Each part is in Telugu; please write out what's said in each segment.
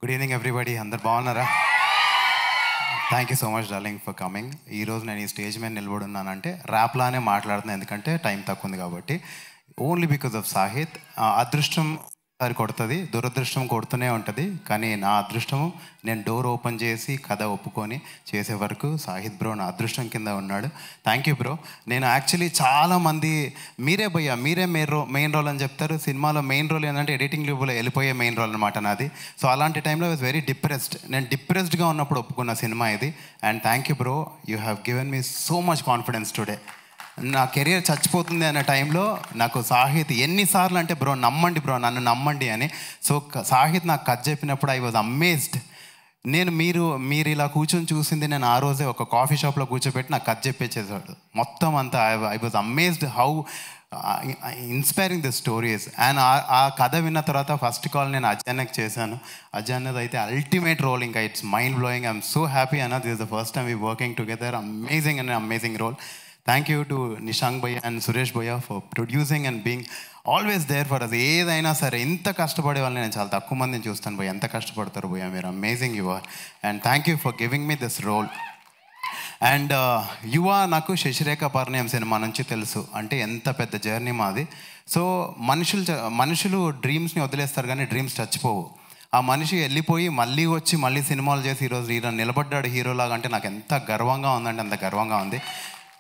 గుడ్ ఈవినింగ్ ఎవ్రీబడి, అందరు బాగున్నారా? Thank you so much darling for coming. ఈరోజు నేను ఈ స్టేజ్ మీద నిలబడున్నానంటే ర్యాప్లానే మాట్లాడుతున్నాను, ఎందుకంటే టైం తక్కువ ఉంది కాబట్టి. Only because of Sahith. అదృష్టం అది కొడుతుంది, దురదృష్టం కొడుతూనే ఉంటుంది. కానీ నా అదృష్టము, నేను డోర్ ఓపెన్ చేసి కథ ఒప్పుకొని చేసే వరకు సాహిత్ బ్రో నా అదృష్టం కింద ఉన్నాడు. Thank you bro. నేను యాక్చువల్లీ చాలామంది మీరే భయ్యా, మీరే మెయిన్ రోల్ అని చెప్తారు. సినిమాలో మెయిన్ రోల్ ఏంటంటే ఎడిటింగ్ లివ్లో వెళ్ళిపోయే మెయిన్ రోల్ అనమాట నాది. సో అలాంటి టైంలో వాజ్ వెరీ డిప్రెస్డ్. నేను డిప్రెస్డ్గా ఉన్నప్పుడు ఒప్పుకున్న సినిమా ఇది. And thank you bro, you have given me so much confidence today. నా కెరియర్ చచ్చిపోతుంది అనే టైంలో నాకు సాహిత్ ఎన్నిసార్లు అంటే బ్రో నమ్మండి బ్రో, నన్ను నమ్మండి అని. సో సాహిత్ నాకు కథ చెప్పినప్పుడు ఐ వాజ్ అమేజ్డ్. నేను మీరు ఇలా కూర్చొని చూసింది నేను ఆ రోజే ఒక కాఫీ షాప్లో కూర్చోబెట్టి నాకు కథ చెప్పేసేసాడు మొత్తం అంతా. I was amazed how inspiring the stories. And ఆ కథ విన్న తర్వాత ఫస్ట్ కాల్ నేను అజానక్ చేశాను. అజానద్ అయితే అల్టిమేట్ రోల్, ఇంకా it's mind blowing. I'm so happy అన్న, this is the first time we working together. Amazing and amazing role. Thank you to Nishank భయ్య అండ్ సురేష్ భయ్య for producing and being always there for us. ఏదైనా సరే ఇంత కష్టపడే వాళ్ళని నేను చాలా తక్కువ మందిని చూస్తాను భయ్య, ఎంత కష్టపడతారు భయ్య మీరు. Amazing you are. And thank you for giving me this role. And యువ నాకు శశిరేఖ పరిణయం సినిమా నుంచి తెలుసు, అంటే ఎంత పెద్ద జర్నీ మాది. సో మనుషులు డ్రీమ్స్ని వదిలేస్తారు కానీ డ్రీమ్స్ చచ్చిపోవు. ఆ మనిషి వెళ్ళిపోయి మళ్ళీ వచ్చి మళ్ళీ సినిమాలు చేసి ఈరోజు హీరో నిలబడ్డాడు హీరోలాగా, అంటే నాకు ఎంత గర్వంగా ఉందంటే అంత గర్వంగా ఉంది.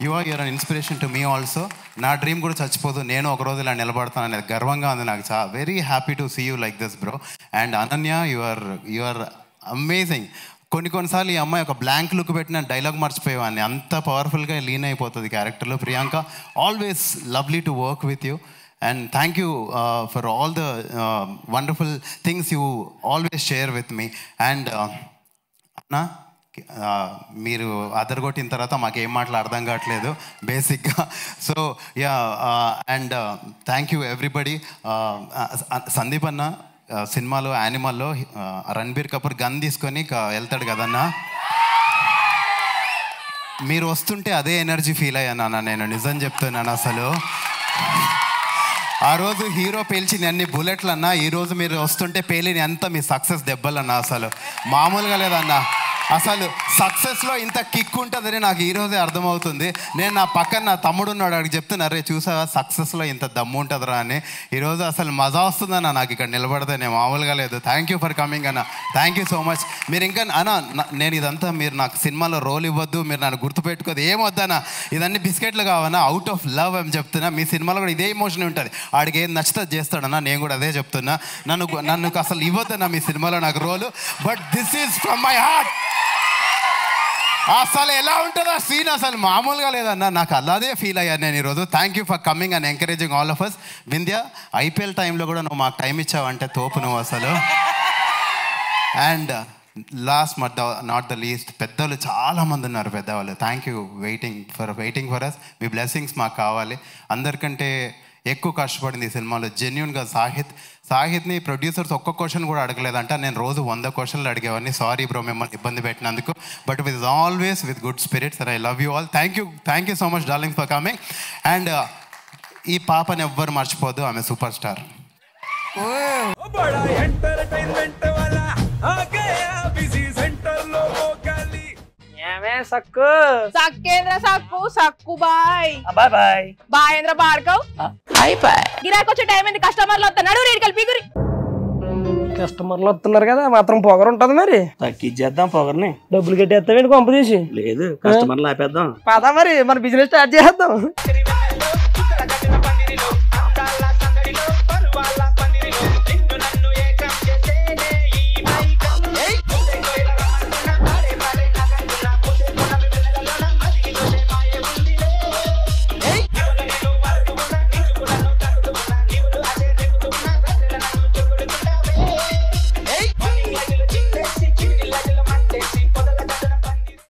You're an inspiration to me also. నా డ్రీమ్ కూడా చచ్చిపోదు, నేను ఒకరోజు ఇలా నిలబడతాను అనేది గర్వంగా ఉంది నాకు. Very happy to see you like this bro. And Ananya, you are amazing. కొన్నిసార్లు ఈ అమ్మాయి ఒక బ్లాంక్ లుక్ పెట్టిన డైలాగ్ మర్చిపోయేవాడిని, అంత పవర్ఫుల్గా లీన్ అయిపోతుంది క్యారెక్టర్లో. Priyanka, always lovely to work with you. And thank you for all the wonderful things you always share with me. And అన్నా, మీరు అదరగొట్టిన తర్వాత మాకేం మాటలు అర్థం కావట్లేదు బేసిక్గా. So yeah, and thank you everybody. Sandeep అన్న సినిమాలో యానిమల్లో రణబీర్ కపూర్ గన్ తీసుకొని వెళ్తాడు కదన్నా, మీరు వస్తుంటే అదే ఎనర్జీ ఫీల్ అయ్యాను నేను, నిజం చెప్తున్నాను. అసలు ఆ రోజు హీరో పేల్చింది అన్ని బుల్లెట్లు అన్నా, ఈరోజు మీరు వస్తుంటే పేలిని ఎంత మీ సక్సెస్ దెబ్బలన్నా, అసలు మామూలుగా లేదన్నా. అసలు సక్సెస్లో ఇంత కిక్ ఉంటుందని నాకు ఈరోజే అర్థమవుతుంది. నేను నా పక్కన నా తమ్ముడు ఉన్నాడు, అడిగి చెప్తున్నా, రే చూసావా సక్సెస్లో ఇంత దమ్ము ఉంటుందిరా అని. ఈరోజు అసలు మజా వస్తుందన్న నాకు ఇక్కడ నిలబడితేనే, మామూలుగా లేదు. థ్యాంక్ యూ ఫర్ కమింగ్ అన్న, థ్యాంక్ యూ సో మచ్. మీరు ఇంకా అన్న, నేను ఇదంతా మీరు నాకు సినిమాలో రోల్ ఇవ్వద్దు, మీరు నన్ను గుర్తుపెట్టుకోదు, ఏం వద్దన్నా, ఇదన్నీ బిస్కెట్లు కావన్నా, అవుట్ ఆఫ్ లవ్ అని చెప్తున్నా. మీ సినిమాలో కూడా ఇదే ఎమోషన్ ఉంటుంది, ఆడికి ఏం నచ్చితే చేస్తాడన్నా, నేను కూడా అదే చెప్తున్నా. నన్ను అసలు ఇవ్వద్దన్నా మీ సినిమాలో నాకు role, but this is from my heart. అసలు ఎలా ఉంటుందో ఆ సీన్ అసలు మామూలుగా లేదన్నా, నాకు అలాగే ఫీల్ అయ్యాను నేను ఈరోజు. Thank you for coming and encouraging all of us. Vindhya, IPL టైంలో కూడా నువ్వు మాకు టైం ఇచ్చావంటే తోపు నువ్వు అసలు. And last but not the least, పెద్దలు చాలామంది ఉన్నారు పెద్దవాళ్ళు. Thank you waiting for us. మీ బ్లెస్సింగ్స్ మాకు కావాలి. అందరికంటే ఎక్కువ కష్టపడింది ఈ సినిమాలో జెన్యున్గా సాహిత్ని ప్రొడ్యూసర్స్ ఒక్క క్వశ్చన్ కూడా అడగలేదంట. నేను రోజు 100 క్వశ్చన్లు అడిగేవాడిని. సారీ బ్రో మిమ్మల్ని ఇబ్బంది పెట్టినందుకు, but with always with good spirits. And I love you all. Thank you so much darling for coming. And ఈ పాపని ఎవ్వరు మర్చిపోద్దు, ఆమె సూపర్ స్టార్. సక్కు సక్కేంద్ర సక్కు సక్కు బాయ్ బాయ్ బాయ్ బాయేంద్ర భార్గవ్ బాయ్ బాయ్. గిరాకి వచ్చే టైం ఏంది, కస్టమర్లు వస్తున్నాడు, రేటు కలిపి గురి. కస్టమర్లు వస్తున్నారు కదా, మాత్రం పొగరు ఉంటది మరి. తగ్గించేద్దాం పొగర్ని, డబ్బులు కట్టేస్తావేంటి కొంప తీసి? లేదు, కస్టమర్లు ఆపేద్దాం. పదా మరి మన బిజినెస్ స్టార్ట్ చేద్దాం.